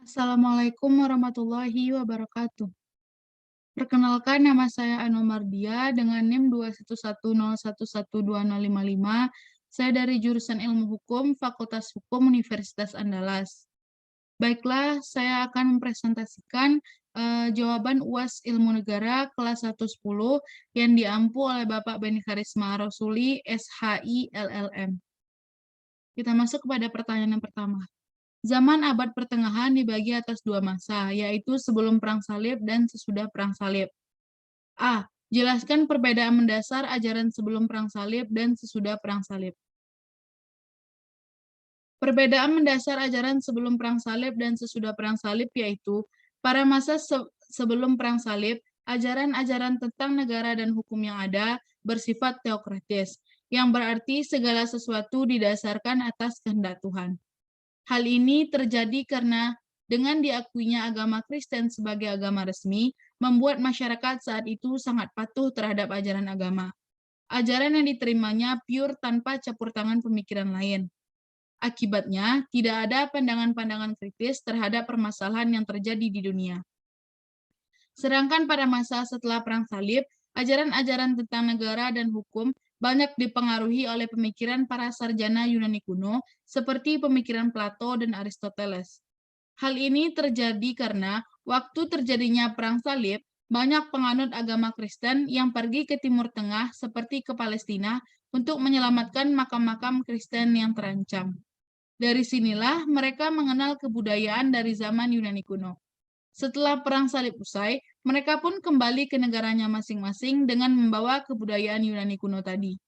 Assalamualaikum warahmatullahi wabarakatuh. Perkenalkan, nama saya Anwar Mardia dengan NIM 21101120055. Saya dari jurusan Ilmu Hukum, Fakultas Hukum Universitas Andalas. Baiklah, saya akan mempresentasikan jawaban UAS Ilmu Negara kelas 110 yang diampu oleh Bapak Beni Karisma Rosuli, SHI LLM. Kita masuk kepada pertanyaan yang pertama. Zaman abad pertengahan dibagi atas dua masa, yaitu sebelum Perang Salib dan sesudah Perang Salib. A. Jelaskan perbedaan mendasar ajaran sebelum Perang Salib dan sesudah Perang Salib. Perbedaan mendasar ajaran sebelum Perang Salib dan sesudah Perang Salib yaitu, pada masa sebelum Perang Salib, ajaran-ajaran tentang negara dan hukum yang ada bersifat teokratis, yang berarti segala sesuatu didasarkan atas kehendak Tuhan. Hal ini terjadi karena dengan diakuinya agama Kristen sebagai agama resmi, membuat masyarakat saat itu sangat patuh terhadap ajaran agama. Ajaran yang diterimanya pure tanpa campur tangan pemikiran lain. Akibatnya, tidak ada pandangan-pandangan kritis terhadap permasalahan yang terjadi di dunia. Sedangkan pada masa setelah Perang Salib, ajaran-ajaran tentang negara dan hukum banyak dipengaruhi oleh pemikiran para sarjana Yunani kuno, seperti pemikiran Plato dan Aristoteles. Hal ini terjadi karena waktu terjadinya Perang Salib, banyak penganut agama Kristen yang pergi ke Timur Tengah seperti ke Palestina untuk menyelamatkan makam-makam Kristen yang terancam. Dari sinilah mereka mengenal kebudayaan dari zaman Yunani kuno. Setelah Perang Salib usai, mereka pun kembali ke negaranya masing-masing dengan membawa kebudayaan Yunani kuno tadi.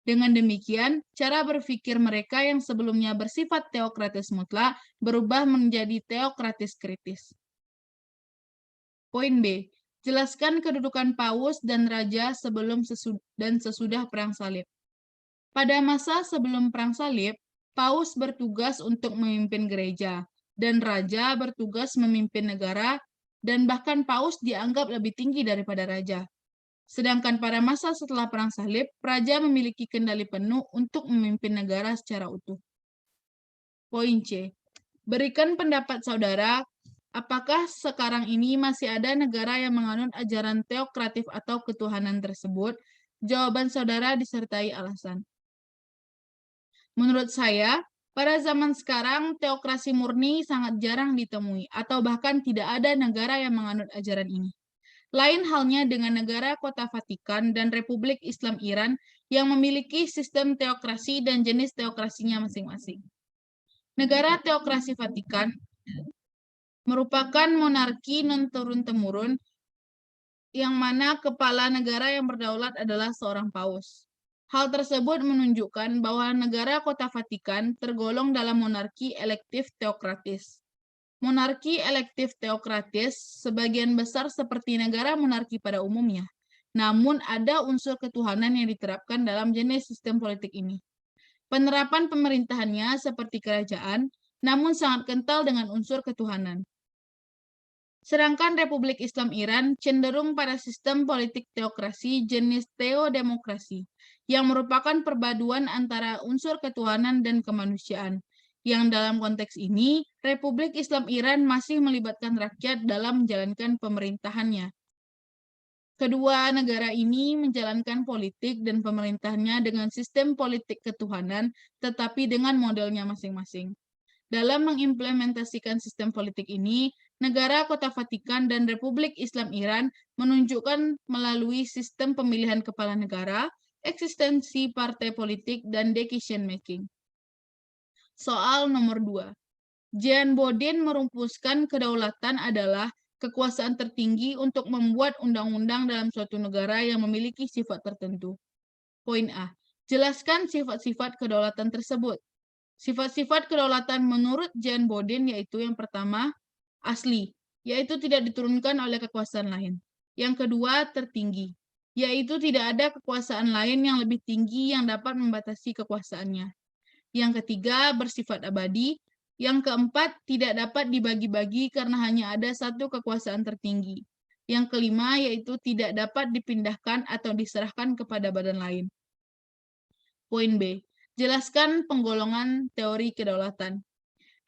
Dengan demikian, cara berpikir mereka yang sebelumnya bersifat teokratis mutlak berubah menjadi teokratis kritis. Poin B. Jelaskan kedudukan paus dan raja sebelum dan sesudah Perang Salib. Pada masa sebelum Perang Salib, paus bertugas untuk memimpin gereja, dan raja bertugas memimpin negara, dan bahkan paus dianggap lebih tinggi daripada raja. Sedangkan pada masa setelah Perang Salib, raja memiliki kendali penuh untuk memimpin negara secara utuh. Poin C. Berikan pendapat saudara, apakah sekarang ini masih ada negara yang menganut ajaran teokratif atau ketuhanan tersebut? Jawaban saudara disertai alasan. Menurut saya, pada zaman sekarang teokrasi murni sangat jarang ditemui, atau bahkan tidak ada negara yang menganut ajaran ini. Lain halnya dengan negara Kota Vatikan dan Republik Islam Iran yang memiliki sistem teokrasi dan jenis teokrasinya masing-masing. Negara teokrasi Vatikan merupakan monarki non-turun-temurun yang mana kepala negara yang berdaulat adalah seorang paus. Hal tersebut menunjukkan bahwa negara Kota Vatikan tergolong dalam monarki elektif teokratis. Monarki elektif teokratis sebagian besar seperti negara monarki pada umumnya, namun ada unsur ketuhanan yang diterapkan dalam jenis sistem politik ini. Penerapan pemerintahannya seperti kerajaan, namun sangat kental dengan unsur ketuhanan. Sedangkan Republik Islam Iran cenderung pada sistem politik teokrasi jenis teodemokrasi, yang merupakan perpaduan antara unsur ketuhanan dan kemanusiaan. Yang dalam konteks ini, Republik Islam Iran masih melibatkan rakyat dalam menjalankan pemerintahannya. Kedua negara ini menjalankan politik dan pemerintahannya dengan sistem politik ketuhanan, tetapi dengan modelnya masing-masing. Dalam mengimplementasikan sistem politik ini, negara Kota Vatikan dan Republik Islam Iran menunjukkan melalui sistem pemilihan kepala negara, eksistensi partai politik, dan decision making. Soal nomor 2. Jean Bodin merumuskan kedaulatan adalah kekuasaan tertinggi untuk membuat undang-undang dalam suatu negara yang memiliki sifat tertentu. Poin A. Jelaskan sifat-sifat kedaulatan tersebut. Sifat-sifat kedaulatan menurut Jean Bodin yaitu yang pertama, asli, yaitu tidak diturunkan oleh kekuasaan lain. Yang kedua, tertinggi, yaitu tidak ada kekuasaan lain yang lebih tinggi yang dapat membatasi kekuasaannya. Yang ketiga, bersifat abadi. Yang keempat, tidak dapat dibagi-bagi karena hanya ada satu kekuasaan tertinggi. Yang kelima, yaitu tidak dapat dipindahkan atau diserahkan kepada badan lain. Poin B. Jelaskan penggolongan teori kedaulatan.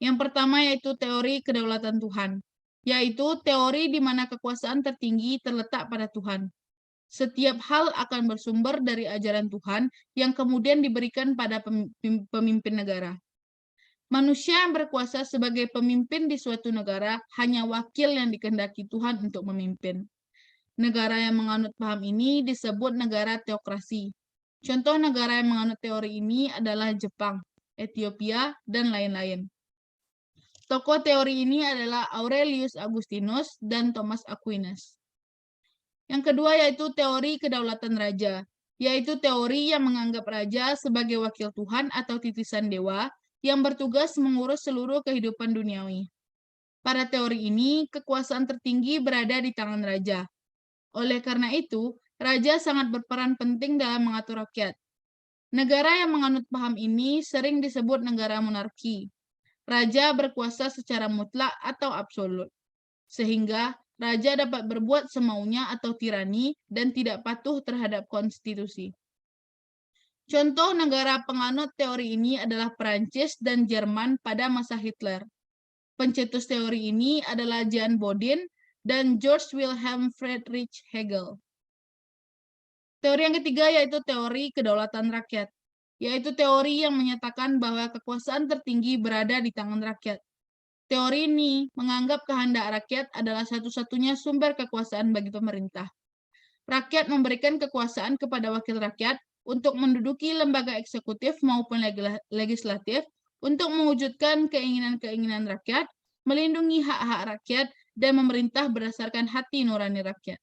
Yang pertama yaitu teori kedaulatan Tuhan, yaitu teori di mana kekuasaan tertinggi terletak pada Tuhan. Setiap hal akan bersumber dari ajaran Tuhan yang kemudian diberikan pada pemimpin negara. Manusia yang berkuasa sebagai pemimpin di suatu negara hanya wakil yang dikehendaki Tuhan untuk memimpin. Negara yang menganut paham ini disebut negara teokrasi. Contoh negara yang menganut teori ini adalah Jepang, Ethiopia, dan lain-lain. Tokoh teori ini adalah Aurelius Agustinus dan Thomas Aquinas. Yang kedua yaitu teori kedaulatan raja, yaitu teori yang menganggap raja sebagai wakil Tuhan atau titisan dewa yang bertugas mengurus seluruh kehidupan duniawi. Pada teori ini, kekuasaan tertinggi berada di tangan raja. Oleh karena itu, raja sangat berperan penting dalam mengatur rakyat. Negara yang menganut paham ini sering disebut negara monarki. Raja berkuasa secara mutlak atau absolut, sehingga raja dapat berbuat semaunya atau tirani dan tidak patuh terhadap konstitusi. Contoh negara penganut teori ini adalah Prancis dan Jerman pada masa Hitler. Pencetus teori ini adalah Jean Bodin dan George Wilhelm Friedrich Hegel. Teori yang ketiga yaitu teori kedaulatan rakyat, yaitu teori yang menyatakan bahwa kekuasaan tertinggi berada di tangan rakyat. Teori ini menganggap kehendak rakyat adalah satu-satunya sumber kekuasaan bagi pemerintah. Rakyat memberikan kekuasaan kepada wakil rakyat untuk menduduki lembaga eksekutif maupun legislatif untuk mewujudkan keinginan-keinginan rakyat, melindungi hak-hak rakyat, dan memerintah berdasarkan hati nurani rakyat.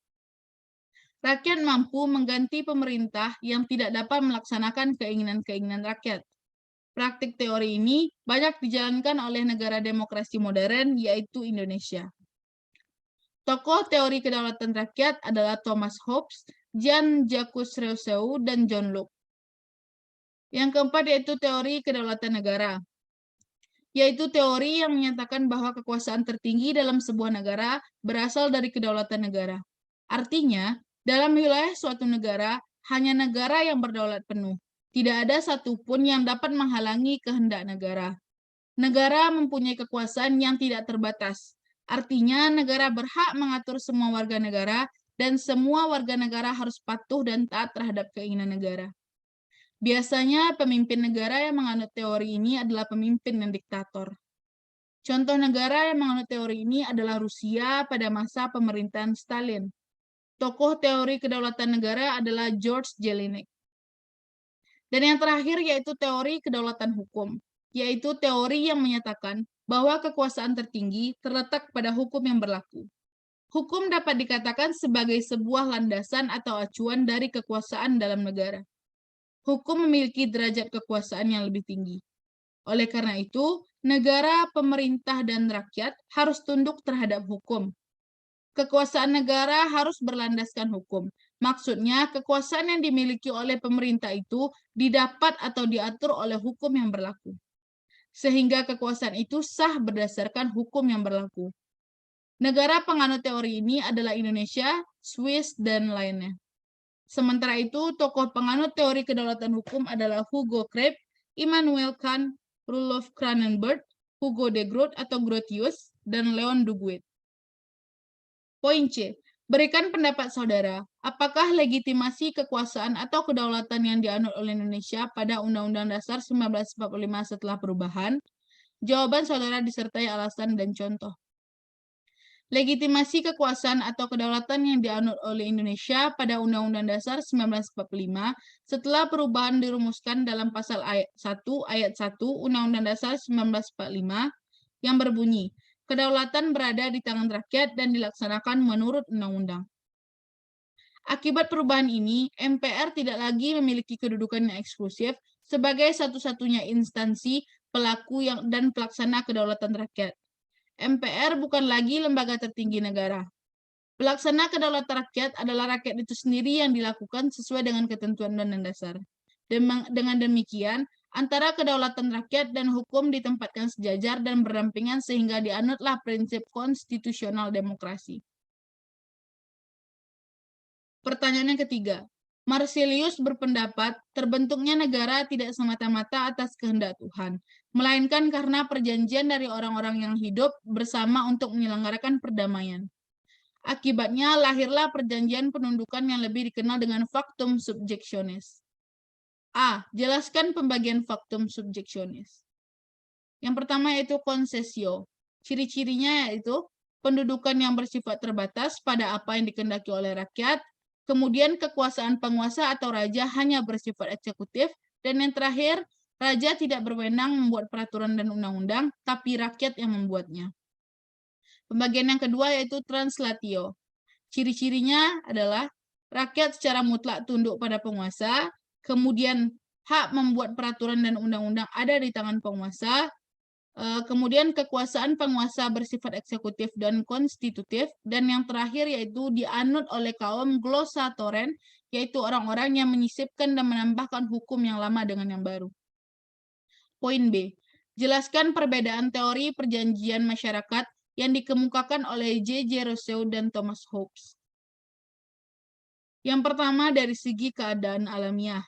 Rakyat mampu mengganti pemerintah yang tidak dapat melaksanakan keinginan-keinginan rakyat. Praktik teori ini banyak dijalankan oleh negara demokrasi modern, yaitu Indonesia. Tokoh teori kedaulatan rakyat adalah Thomas Hobbes, Jean-Jacques Rousseau, dan John Locke. Yang keempat yaitu teori kedaulatan negara, yaitu teori yang menyatakan bahwa kekuasaan tertinggi dalam sebuah negara berasal dari kedaulatan negara. Artinya, dalam wilayah suatu negara, hanya negara yang berdaulat penuh. Tidak ada satupun yang dapat menghalangi kehendak negara. Negara mempunyai kekuasaan yang tidak terbatas. Artinya, negara berhak mengatur semua warga negara, dan semua warga negara harus patuh dan taat terhadap keinginan negara. Biasanya, pemimpin negara yang menganut teori ini adalah pemimpin yang diktator. Contoh negara yang menganut teori ini adalah Rusia pada masa pemerintahan Stalin. Tokoh teori kedaulatan negara adalah George Jelinek. Dan yang terakhir yaitu teori kedaulatan hukum, yaitu teori yang menyatakan bahwa kekuasaan tertinggi terletak pada hukum yang berlaku. Hukum dapat dikatakan sebagai sebuah landasan atau acuan dari kekuasaan dalam negara. Hukum memiliki derajat kekuasaan yang lebih tinggi. Oleh karena itu, negara, pemerintah, dan rakyat harus tunduk terhadap hukum. Kekuasaan negara harus berlandaskan hukum. Maksudnya, kekuasaan yang dimiliki oleh pemerintah itu didapat atau diatur oleh hukum yang berlaku. Sehingga kekuasaan itu sah berdasarkan hukum yang berlaku. Negara penganut teori ini adalah Indonesia, Swiss, dan lainnya. Sementara itu, tokoh penganut teori kedaulatan hukum adalah Hugo Crepe, Immanuel Kant, Rudolf Cronenberg, Hugo de Groot atau Grotius, dan Leon Duguid. Poin C. Berikan pendapat saudara, apakah legitimasi kekuasaan atau kedaulatan yang dianut oleh Indonesia pada Undang-Undang Dasar 1945 setelah perubahan? Jawaban saudara disertai alasan dan contoh. Legitimasi kekuasaan atau kedaulatan yang dianut oleh Indonesia pada Undang-Undang Dasar 1945 setelah perubahan dirumuskan dalam pasal 1 ayat 1 Undang-Undang Dasar 1945 yang berbunyi, kedaulatan berada di tangan rakyat dan dilaksanakan menurut undang-undang. Akibat perubahan ini, MPR tidak lagi memiliki kedudukan yang eksklusif sebagai satu-satunya instansi pelaku dan pelaksana kedaulatan rakyat. MPR bukan lagi lembaga tertinggi negara. Pelaksana kedaulatan rakyat adalah rakyat itu sendiri yang dilakukan sesuai dengan ketentuan Undang-Undang Dasar. Dengan demikian, antara kedaulatan rakyat dan hukum ditempatkan sejajar dan berdampingan sehingga dianutlah prinsip konstitusional demokrasi. Pertanyaan yang ketiga. Marsilius berpendapat terbentuknya negara tidak semata-mata atas kehendak Tuhan, melainkan karena perjanjian dari orang-orang yang hidup bersama untuk menyelenggarakan perdamaian. Akibatnya lahirlah perjanjian penundukan yang lebih dikenal dengan factum subjectionis. A. Jelaskan pembagian factum subjectionis. Yang pertama yaitu concessio. Ciri-cirinya yaitu pendudukan yang bersifat terbatas pada apa yang dikehendaki oleh rakyat, kemudian kekuasaan penguasa atau raja hanya bersifat eksekutif, dan yang terakhir, raja tidak berwenang membuat peraturan dan undang-undang, tapi rakyat yang membuatnya. Pembagian yang kedua yaitu translatio. Ciri-cirinya adalah rakyat secara mutlak tunduk pada penguasa, kemudian hak membuat peraturan dan undang-undang ada di tangan penguasa, kemudian kekuasaan penguasa bersifat eksekutif dan konstitutif, dan yang terakhir yaitu dianut oleh kaum glossatoren, yaitu orang-orang yang menyisipkan dan menambahkan hukum yang lama dengan yang baru. Poin B. Jelaskan perbedaan teori perjanjian masyarakat yang dikemukakan oleh J.J. Rousseau dan Thomas Hobbes. Yang pertama dari segi keadaan alamiah.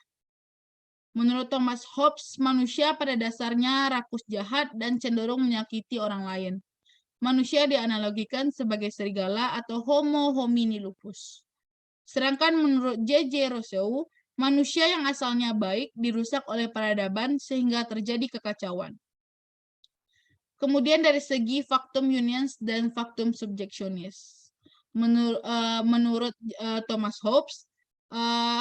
Menurut Thomas Hobbes, manusia pada dasarnya rakus jahat dan cenderung menyakiti orang lain. Manusia dianalogikan sebagai serigala atau homo homini lupus. Sedangkan menurut J.J. Rousseau, manusia yang asalnya baik dirusak oleh peradaban sehingga terjadi kekacauan. Kemudian dari segi factum uniens dan factum subjectionis. Menurut Thomas Hobbes,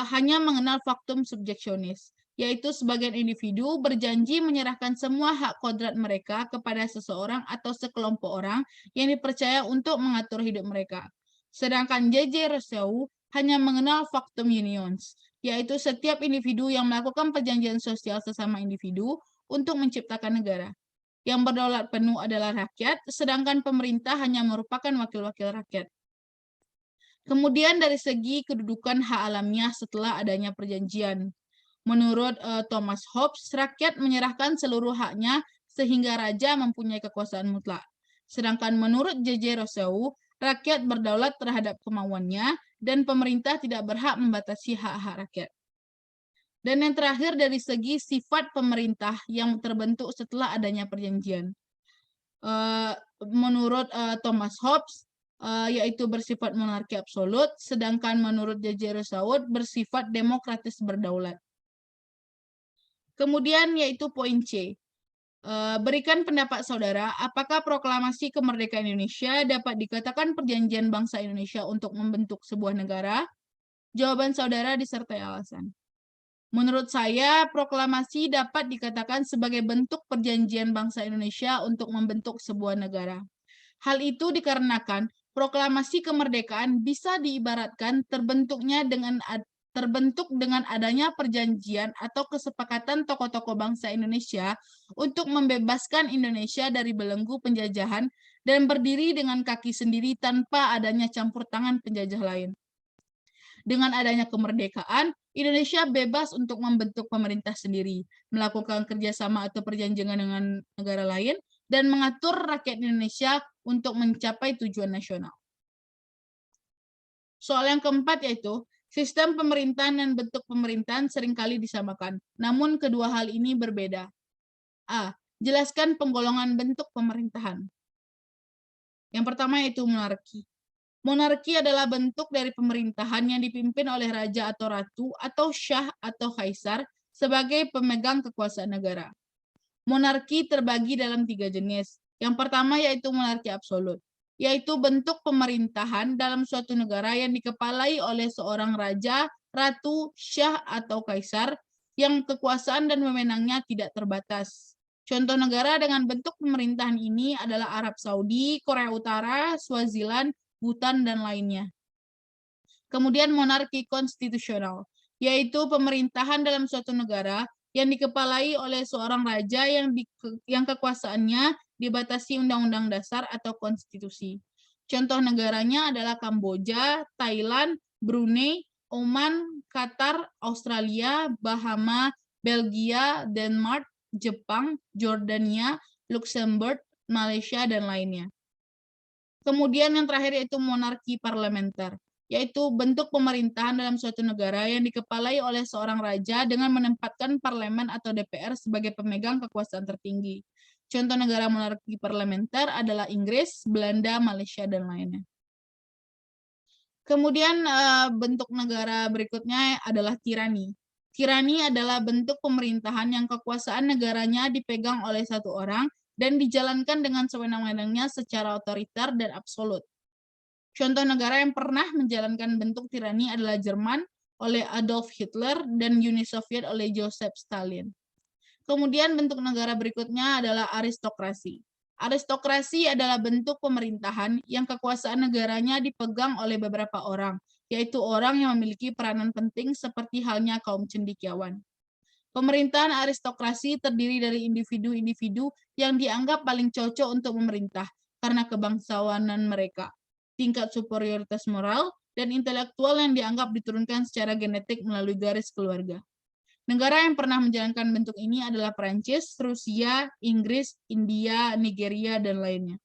hanya mengenal factum subjectionis, yaitu sebagian individu berjanji menyerahkan semua hak kodrat mereka kepada seseorang atau sekelompok orang yang dipercaya untuk mengatur hidup mereka. Sedangkan J.J. Rousseau hanya mengenal factum uniens, yaitu setiap individu yang melakukan perjanjian sosial sesama individu untuk menciptakan negara. Yang berdaulat penuh adalah rakyat, sedangkan pemerintah hanya merupakan wakil-wakil rakyat. Kemudian dari segi kedudukan hak alamiah setelah adanya perjanjian. Menurut Thomas Hobbes, rakyat menyerahkan seluruh haknya sehingga raja mempunyai kekuasaan mutlak. Sedangkan menurut J.J. Rousseau, rakyat berdaulat terhadap kemauannya dan pemerintah tidak berhak membatasi hak-hak rakyat. Dan yang terakhir dari segi sifat pemerintah yang terbentuk setelah adanya perjanjian. Menurut Thomas Hobbes, yaitu bersifat monarki absolut, sedangkan menurut J.J. Rousseau bersifat demokratis berdaulat. Kemudian yaitu poin C. Berikan pendapat saudara, apakah proklamasi kemerdekaan Indonesia dapat dikatakan perjanjian bangsa Indonesia untuk membentuk sebuah negara? Jawaban saudara disertai alasan. Menurut saya, proklamasi dapat dikatakan sebagai bentuk perjanjian bangsa Indonesia untuk membentuk sebuah negara. Hal itu dikarenakan proklamasi kemerdekaan bisa diibaratkan terbentuk dengan adanya perjanjian atau kesepakatan tokoh-tokoh bangsa Indonesia untuk membebaskan Indonesia dari belenggu penjajahan dan berdiri dengan kaki sendiri tanpa adanya campur tangan penjajah lain. Dengan adanya kemerdekaan, Indonesia bebas untuk membentuk pemerintah sendiri, melakukan kerjasama atau perjanjian dengan negara lain, dan mengatur rakyat Indonesia untuk mencapai tujuan nasional. Soal yang keempat yaitu, sistem pemerintahan dan bentuk pemerintahan seringkali disamakan, namun kedua hal ini berbeda. A. Jelaskan penggolongan bentuk pemerintahan. Yang pertama yaitu monarki. Monarki adalah bentuk dari pemerintahan yang dipimpin oleh raja atau ratu atau syah atau kaisar sebagai pemegang kekuasaan negara. Monarki terbagi dalam 3 jenis. Yang pertama yaitu monarki absolut, yaitu bentuk pemerintahan dalam suatu negara yang dikepalai oleh seorang raja, ratu, syah, atau kaisar yang kekuasaan dan wewenangnya tidak terbatas. Contoh negara dengan bentuk pemerintahan ini adalah Arab Saudi, Korea Utara, Swaziland, Bhutan, dan lainnya. Kemudian monarki konstitusional, yaitu pemerintahan dalam suatu negara yang dikepalai oleh seorang raja yang kekuasaannya dibatasi Undang-Undang Dasar atau konstitusi. Contoh negaranya adalah Kamboja, Thailand, Brunei, Oman, Qatar, Australia, Bahama, Belgia, Denmark, Jepang, Jordania, Luxembourg, Malaysia, dan lainnya. Kemudian yang terakhir yaitu monarki parlementer, yaitu bentuk pemerintahan dalam suatu negara yang dikepalai oleh seorang raja dengan menempatkan parlemen atau DPR sebagai pemegang kekuasaan tertinggi. Contoh negara monarki parlementer adalah Inggris, Belanda, Malaysia, dan lainnya. Kemudian bentuk negara berikutnya adalah tirani. Tirani adalah bentuk pemerintahan yang kekuasaan negaranya dipegang oleh satu orang dan dijalankan dengan sewenang-wenangnya secara otoriter dan absolut. Contoh negara yang pernah menjalankan bentuk tirani adalah Jerman oleh Adolf Hitler dan Uni Soviet oleh Joseph Stalin. Kemudian bentuk negara berikutnya adalah aristokrasi. Aristokrasi adalah bentuk pemerintahan yang kekuasaan negaranya dipegang oleh beberapa orang, yaitu orang yang memiliki peranan penting seperti halnya kaum cendekiawan. Pemerintahan aristokrasi terdiri dari individu-individu yang dianggap paling cocok untuk memerintah karena kebangsawanan mereka, tingkat superioritas moral, dan intelektual yang dianggap diturunkan secara genetik melalui garis keluarga. Negara yang pernah menjalankan bentuk ini adalah Prancis, Rusia, Inggris, India, Nigeria, dan lainnya.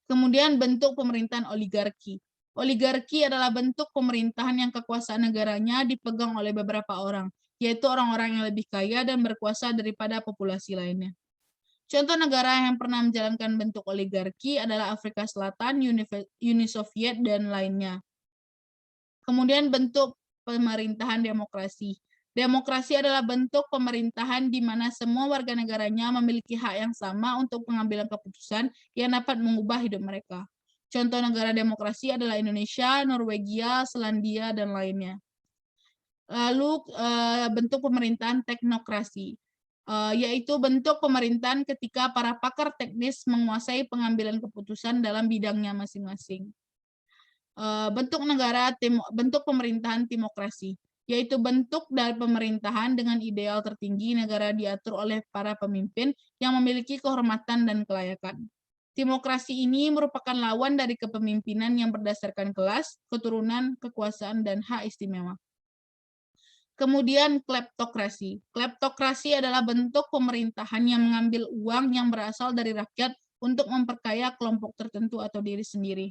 Kemudian bentuk pemerintahan oligarki. Oligarki adalah bentuk pemerintahan yang kekuasaan negaranya dipegang oleh beberapa orang, yaitu orang-orang yang lebih kaya dan berkuasa daripada populasi lainnya. Contoh negara yang pernah menjalankan bentuk oligarki adalah Afrika Selatan, Uni Soviet, dan lainnya. Kemudian bentuk pemerintahan demokrasi. Demokrasi adalah bentuk pemerintahan di mana semua warga negaranya memiliki hak yang sama untuk pengambilan keputusan yang dapat mengubah hidup mereka. Contoh negara demokrasi adalah Indonesia, Norwegia, Selandia, dan lainnya. Lalu bentuk pemerintahan teknokrasi, yaitu bentuk pemerintahan ketika para pakar teknis menguasai pengambilan keputusan dalam bidangnya masing-masing. Bentuk pemerintahan timokrasi, yaitu bentuk dari pemerintahan dengan ideal tertinggi negara diatur oleh para pemimpin yang memiliki kehormatan dan kelayakan. Timokrasi ini merupakan lawan dari kepemimpinan yang berdasarkan kelas, keturunan, kekuasaan, dan hak istimewa. Kemudian kleptokrasi. Kleptokrasi adalah bentuk pemerintahan yang mengambil uang yang berasal dari rakyat untuk memperkaya kelompok tertentu atau diri sendiri.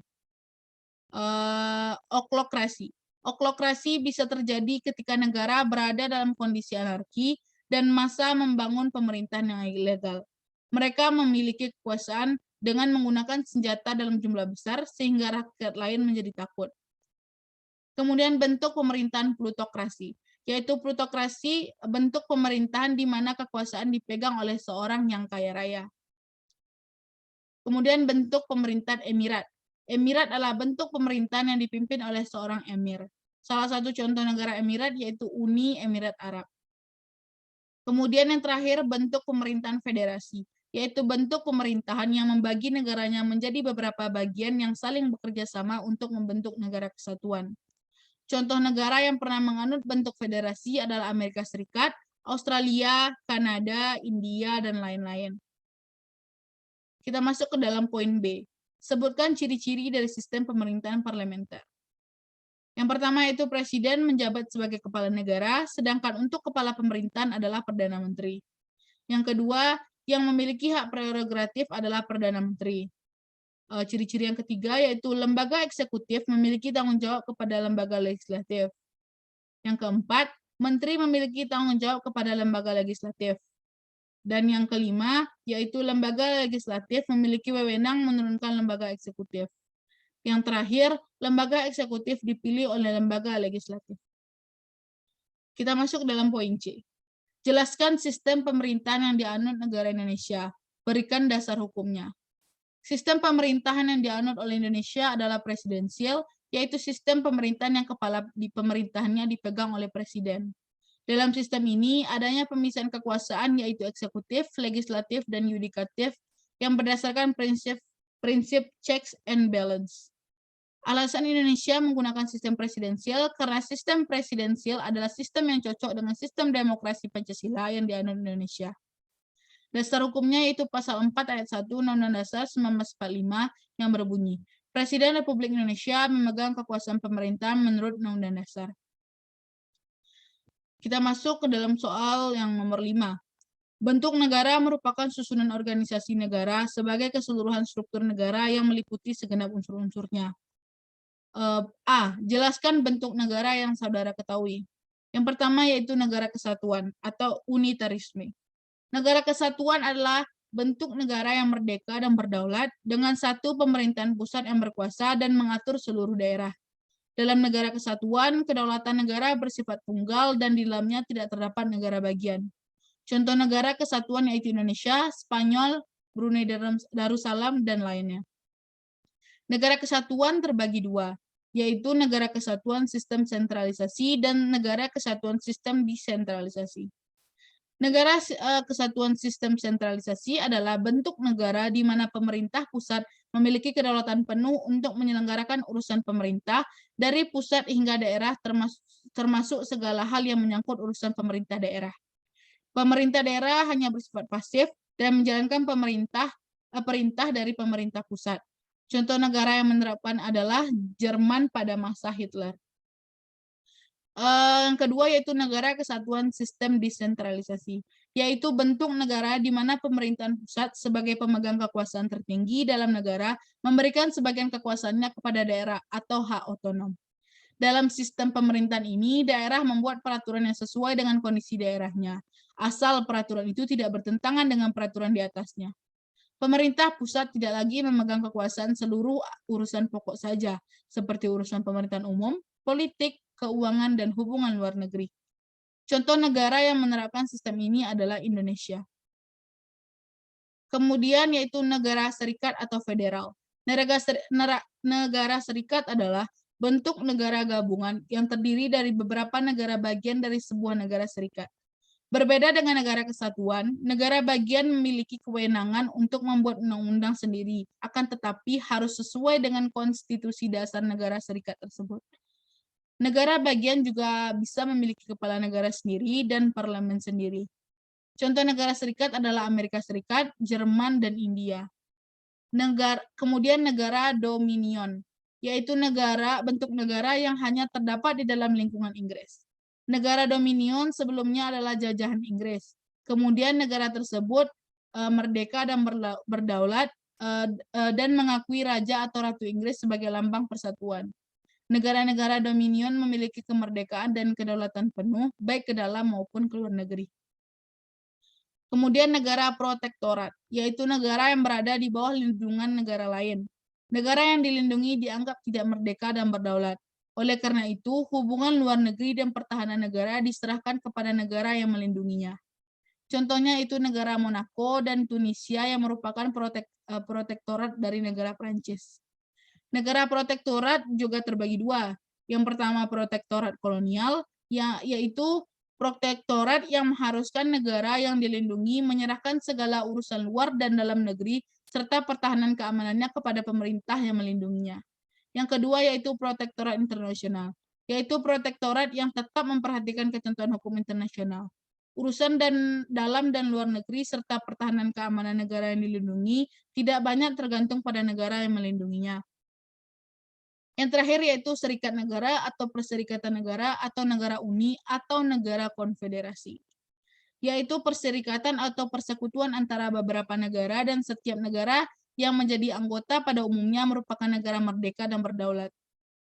Oklokrasi. Oklokrasi bisa terjadi ketika negara berada dalam kondisi anarki dan masa membangun pemerintahan yang ilegal. Mereka memiliki kekuasaan dengan menggunakan senjata dalam jumlah besar sehingga rakyat lain menjadi takut. Kemudian bentuk pemerintahan plutokrasi, yaitu plutokrasi bentuk pemerintahan di mana kekuasaan dipegang oleh seorang yang kaya raya. Kemudian bentuk pemerintahan emirat. Emirat adalah bentuk pemerintahan yang dipimpin oleh seorang emir. Salah satu contoh negara emirat yaitu Uni Emirat Arab. Kemudian yang terakhir bentuk pemerintahan federasi, yaitu bentuk pemerintahan yang membagi negaranya menjadi beberapa bagian yang saling bekerja sama untuk membentuk negara kesatuan. Contoh negara yang pernah menganut bentuk federasi adalah Amerika Serikat, Australia, Kanada, India, dan lain-lain. Kita masuk ke dalam poin B. Sebutkan ciri-ciri dari sistem pemerintahan parlementer. Yang pertama yaitu presiden menjabat sebagai kepala negara, sedangkan untuk kepala pemerintahan adalah Perdana Menteri. Yang kedua, yang memiliki hak prerogatif adalah Perdana Menteri. Ciri-ciri yang ketiga yaitu lembaga eksekutif memiliki tanggung jawab kepada lembaga legislatif. Yang keempat, menteri memiliki tanggung jawab kepada lembaga legislatif. Dan yang kelima, yaitu lembaga legislatif memiliki wewenang menurunkan lembaga eksekutif. Yang terakhir, lembaga eksekutif dipilih oleh lembaga legislatif. Kita masuk dalam poin C. Jelaskan sistem pemerintahan yang dianut negara Indonesia. Berikan dasar hukumnya. Sistem pemerintahan yang dianut oleh Indonesia adalah presidensial, yaitu sistem pemerintahan yang kepala di pemerintahannya dipegang oleh presiden. Dalam sistem ini, adanya pemisahan kekuasaan yaitu eksekutif, legislatif, dan yudikatif yang berdasarkan prinsip checks and balance. Alasan Indonesia menggunakan sistem presidensial karena sistem presidensial adalah sistem yang cocok dengan sistem demokrasi Pancasila yang dianut Indonesia. Dasar hukumnya yaitu pasal 4 ayat 1 Undang-Undang Dasar 1945 yang berbunyi, Presiden Republik Indonesia memegang kekuasaan pemerintahan menurut Undang-Undang Dasar. Kita masuk ke dalam soal yang nomor 5. Bentuk negara merupakan susunan organisasi negara sebagai keseluruhan struktur negara yang meliputi segenap unsur-unsurnya. Jelaskan bentuk negara yang saudara ketahui. Yang pertama yaitu negara kesatuan atau unitarisme. Negara kesatuan adalah bentuk negara yang merdeka dan berdaulat dengan satu pemerintahan pusat yang berkuasa dan mengatur seluruh daerah. Dalam negara kesatuan, kedaulatan negara bersifat tunggal dan di dalamnya tidak terdapat negara bagian. Contoh negara kesatuan yaitu Indonesia, Spanyol, Brunei Darussalam, dan lainnya. Negara kesatuan terbagi dua, yaitu negara kesatuan sistem sentralisasi dan negara kesatuan sistem desentralisasi. Negara kesatuan sistem sentralisasi adalah bentuk negara di mana pemerintah pusat memiliki kedaulatan penuh untuk menyelenggarakan urusan pemerintah dari pusat hingga daerah termasuk segala hal yang menyangkut urusan pemerintah daerah. Pemerintah daerah hanya bersifat pasif dan menjalankan perintah dari pemerintah pusat. Contoh negara yang menerapkan adalah Jerman pada masa Hitler. Yang kedua yaitu negara kesatuan sistem desentralisasi, yaitu bentuk negara di mana pemerintahan pusat sebagai pemegang kekuasaan tertinggi dalam negara memberikan sebagian kekuasaannya kepada daerah atau hak otonom. Dalam sistem pemerintahan ini, daerah membuat peraturan yang sesuai dengan kondisi daerahnya, asal peraturan itu tidak bertentangan dengan peraturan di atasnya. Pemerintah pusat tidak lagi memegang kekuasaan seluruh urusan pokok saja, seperti urusan pemerintahan umum, politik, keuangan, dan hubungan luar negeri. Contoh negara yang menerapkan sistem ini adalah Indonesia. Kemudian yaitu negara serikat atau federal. Negara serikat adalah bentuk negara gabungan yang terdiri dari beberapa negara bagian dari sebuah negara serikat. Berbeda dengan negara kesatuan, negara bagian memiliki kewenangan untuk membuat undang-undang sendiri, akan tetapi harus sesuai dengan konstitusi dasar negara serikat tersebut. Negara bagian juga bisa memiliki kepala negara sendiri dan parlemen sendiri. Contoh negara serikat adalah Amerika Serikat, Jerman, dan India. Kemudian negara dominion, yaitu bentuk negara yang hanya terdapat di dalam lingkungan Inggris. Negara dominion sebelumnya adalah jajahan Inggris. Kemudian negara tersebut merdeka dan berdaulat dan mengakui raja atau ratu Inggris sebagai lambang persatuan. Negara-negara dominion memiliki kemerdekaan dan kedaulatan penuh baik ke dalam maupun ke luar negeri. Kemudian negara protektorat, yaitu negara yang berada di bawah lindungan negara lain. Negara yang dilindungi dianggap tidak merdeka dan berdaulat. Oleh karena itu, hubungan luar negeri dan pertahanan negara diserahkan kepada negara yang melindunginya. Contohnya itu negara Monaco dan Tunisia yang merupakan protektorat dari negara Prancis. Negara protektorat juga terbagi dua. Yang pertama protektorat kolonial, yaitu protektorat yang mengharuskan negara yang dilindungi menyerahkan segala urusan luar dan dalam negeri serta pertahanan keamanannya kepada pemerintah yang melindunginya. Yang kedua yaitu protektorat internasional, yaitu protektorat yang tetap memperhatikan ketentuan hukum internasional. Urusan dalam dan luar negeri serta pertahanan keamanan negara yang dilindungi tidak banyak tergantung pada negara yang melindunginya. Yang terakhir yaitu serikat negara atau perserikatan negara atau negara uni atau negara konfederasi, yaitu perserikatan atau persekutuan antara beberapa negara dan setiap negara yang menjadi anggota pada umumnya merupakan negara merdeka dan berdaulat.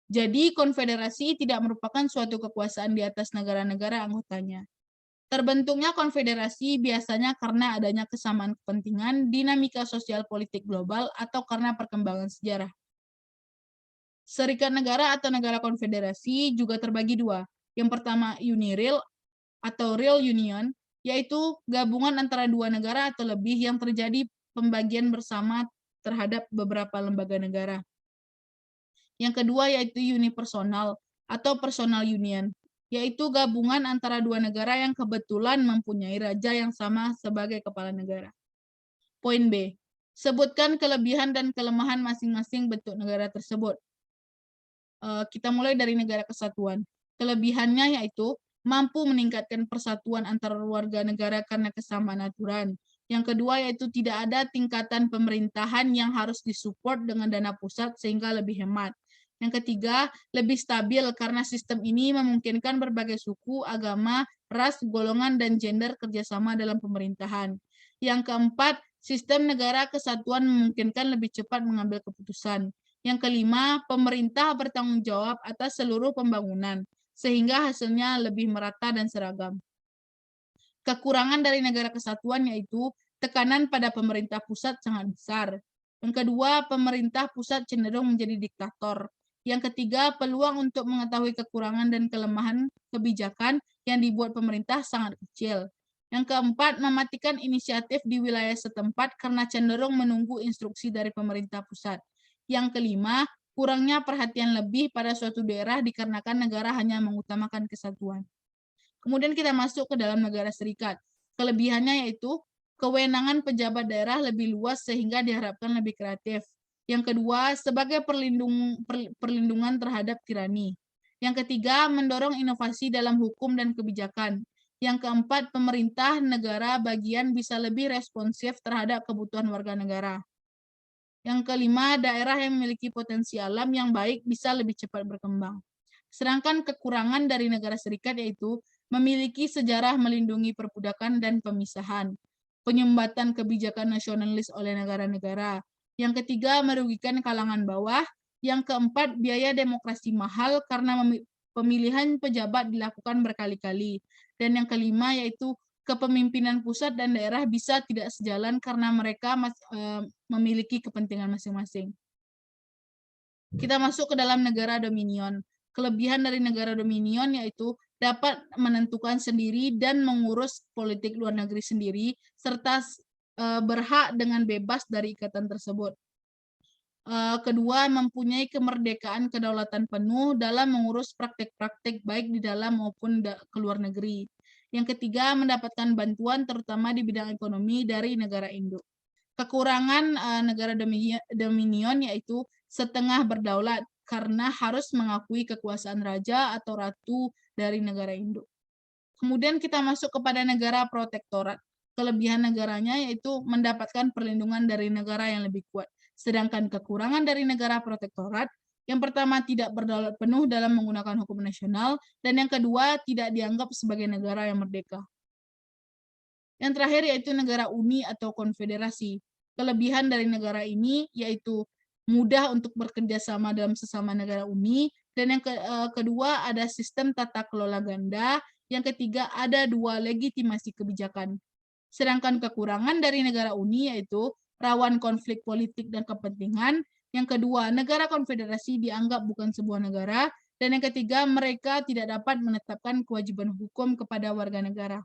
Jadi konfederasi tidak merupakan suatu kekuasaan di atas negara-negara anggotanya. Terbentuknya konfederasi biasanya karena adanya kesamaan kepentingan, dinamika sosial politik global, atau karena perkembangan sejarah. Serikat negara atau negara konfederasi juga terbagi dua. Yang pertama UNIRIL atau Real Union, yaitu gabungan antara dua negara atau lebih yang terjadi pembagian bersama terhadap beberapa lembaga negara. Yang kedua yaitu unipersonal atau personal union, yaitu gabungan antara dua negara yang kebetulan mempunyai raja yang sama sebagai kepala negara. Poin B. Sebutkan kelebihan dan kelemahan masing-masing bentuk negara tersebut. Kita mulai dari negara kesatuan. Kelebihannya yaitu mampu meningkatkan persatuan antara warga negara karena kesamaan aturan. Yang kedua yaitu tidak ada tingkatan pemerintahan yang harus disupport dengan dana pusat sehingga lebih hemat. Yang ketiga, lebih stabil karena sistem ini memungkinkan berbagai suku, agama, ras, golongan, dan gender kerjasama dalam pemerintahan. Yang keempat, sistem negara kesatuan memungkinkan lebih cepat mengambil keputusan. Yang kelima, pemerintah bertanggung jawab atas seluruh pembangunan, sehingga hasilnya lebih merata dan seragam. Kekurangan dari negara kesatuan yaitu tekanan pada pemerintah pusat sangat besar. Yang kedua, pemerintah pusat cenderung menjadi diktator. Yang ketiga, peluang untuk mengetahui kekurangan dan kelemahan kebijakan yang dibuat pemerintah sangat kecil. Yang keempat, mematikan inisiatif di wilayah setempat karena cenderung menunggu instruksi dari pemerintah pusat. Yang kelima, kurangnya perhatian lebih pada suatu daerah dikarenakan negara hanya mengutamakan kesatuan. Kemudian kita masuk ke dalam negara serikat. Kelebihannya yaitu kewenangan pejabat daerah lebih luas sehingga diharapkan lebih kreatif. Yang kedua, sebagai perlindungan terhadap tirani. Yang ketiga, mendorong inovasi dalam hukum dan kebijakan. Yang keempat, pemerintah negara bagian bisa lebih responsif terhadap kebutuhan warga negara. Yang kelima, daerah yang memiliki potensi alam yang baik bisa lebih cepat berkembang. Sedangkan kekurangan dari negara serikat yaitu memiliki sejarah melindungi perbudakan dan pemisahan, penyumbatan kebijakan nasionalis oleh negara-negara. Yang ketiga, merugikan kalangan bawah. Yang keempat, biaya demokrasi mahal karena pemilihan pejabat dilakukan berkali-kali. Dan yang kelima yaitu kepemimpinan pusat dan daerah bisa tidak sejalan karena mereka memiliki kepentingan masing-masing. Kita masuk ke dalam negara dominion. Kelebihan dari negara dominion yaitu dapat menentukan sendiri dan mengurus politik luar negeri sendiri, serta berhak dengan bebas dari ikatan tersebut. Kedua, mempunyai kemerdekaan kedaulatan penuh dalam mengurus praktik-praktik baik di dalam maupun ke luar negeri. Yang ketiga, mendapatkan bantuan terutama di bidang ekonomi dari negara induk. Kekurangan negara dominion yaitu setengah berdaulat karena harus mengakui kekuasaan raja atau ratu dari negara induk. Kemudian kita masuk kepada negara protektorat. Kelebihan negaranya yaitu mendapatkan perlindungan dari negara yang lebih kuat. Sedangkan kekurangan dari negara protektorat, yang pertama tidak berdaulat penuh dalam menggunakan hukum nasional, dan yang kedua tidak dianggap sebagai negara yang merdeka. Yang terakhir yaitu negara uni atau konfederasi. Kelebihan dari negara ini yaitu mudah untuk bekerja sama dalam sesama negara uni, dan yang kedua ada sistem tata kelola ganda, yang ketiga ada dua legitimasi kebijakan. Sedangkan kekurangan dari negara uni yaitu rawan konflik politik dan kepentingan, yang kedua negara konfederasi dianggap bukan sebuah negara, dan yang ketiga mereka tidak dapat menetapkan kewajiban hukum kepada warga negara.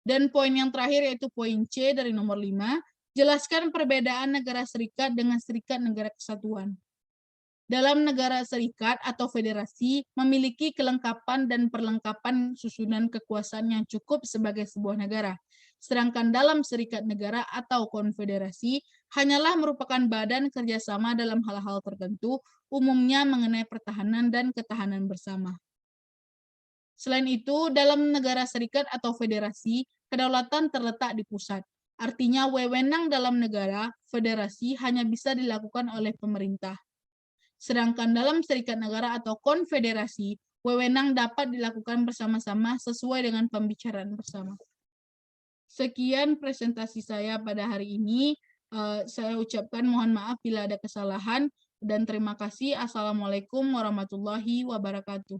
Dan poin yang terakhir yaitu poin C dari nomor 5, jelaskan perbedaan negara serikat dengan serikat negara kesatuan. Dalam negara serikat atau federasi memiliki kelengkapan dan perlengkapan susunan kekuasaan yang cukup sebagai sebuah negara. Sedangkan dalam serikat negara atau konfederasi hanyalah merupakan badan kerjasama dalam hal-hal tertentu, umumnya mengenai pertahanan dan ketahanan bersama. Selain itu, dalam negara serikat atau federasi, kedaulatan terletak di pusat. Artinya, wewenang dalam negara federasi hanya bisa dilakukan oleh pemerintah. Sedangkan dalam serikat negara atau konfederasi, wewenang dapat dilakukan bersama-sama sesuai dengan pembicaraan bersama. Sekian presentasi saya pada hari ini. Saya ucapkan mohon maaf bila ada kesalahan, dan terima kasih. Assalamualaikum warahmatullahi wabarakatuh.